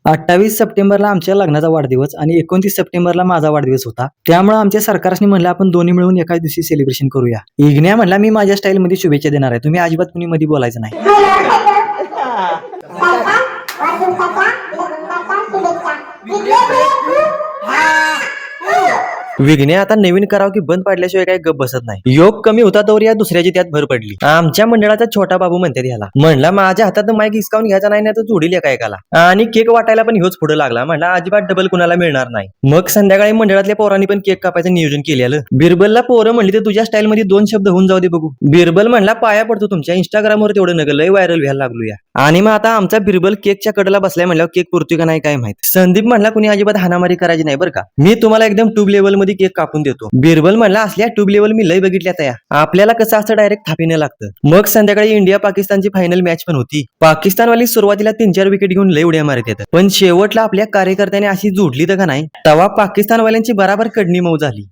28 सप्टेंबरला आमच्या लग्नाचा वाढदिवस आणि 29 सप्टेंबरला माझा वाढदिवस होता. त्यामुळे आमच्या सरकारने म्हणलं आपण दोन्ही मिळून एकाच दिवशी सेलिब्रेशन करूया. इग्न्या म्हणला मी माझ्या स्टाईल मध्ये शुभेच्छा देणार आहे, तुम्ही अजिबात कुणी मध्ये बोलायचं नाही. विघ्ने आता नवीन करावं की बंद पाडल्याशिवाय काही गप बसत नाही. योग कमी होता तर या दुसऱ्याची त्यात भर पडली. आमच्या मंडळाचा छोटा बाबू म्हणतात ह्याला. म्हणला माझ्या हातात माईक हिसकावून घ्यायचा नाही तर जोडील एका एकाला. आणि केक वाटायला पण ह्योच पुढे लागला. म्हणला अजिबात डबल कुणाला मिळणार नाही. मग संध्याकाळी मंडळातल्या पोरांनी पण केक कापायचं नियोजन केलेलं. बिरबलला पोरं म्हणली तर तुझ्या स्टाईल मध्ये 2 शब्द होऊन जाऊ दे बघू. बिरबल म्हणला पाया पडतो तुमच्या, इंस्टाग्रामवर तेवढं नगं लय व्हायरल व्हायला लागलो या. आणि मग आता आमचा बिरबल केकच्या कडेला बसलाय म्हणल्यावर केक पुरतोय का नाही काय माहित. संदीप म्हणला कुणी अजिबात हाणामारी करायची नाही बरं का, मी तुम्हाला एकदम ट्यूब लेवल मध्ये केक कापून देतो. बिरबल म्हणला असल्या ट्यूब लेवल मी लय बघितल्या तया, आपल्याला कसं असं डायरेक्ट थापिणं लागतं. मग संध्याकाळी इंडिया पाकिस्तानची फायनल मॅच पण होती. पाकिस्तानवाली सुरुवातीला 3-4 विकेट घेऊन लय उड्या मारत येतात, पण शेवटला आपल्या कार्यकर्त्याने अशी जोडली तर का नाही, तेव्हा पाकिस्तानवाल्यांची बराबर कडनी मऊ झाली.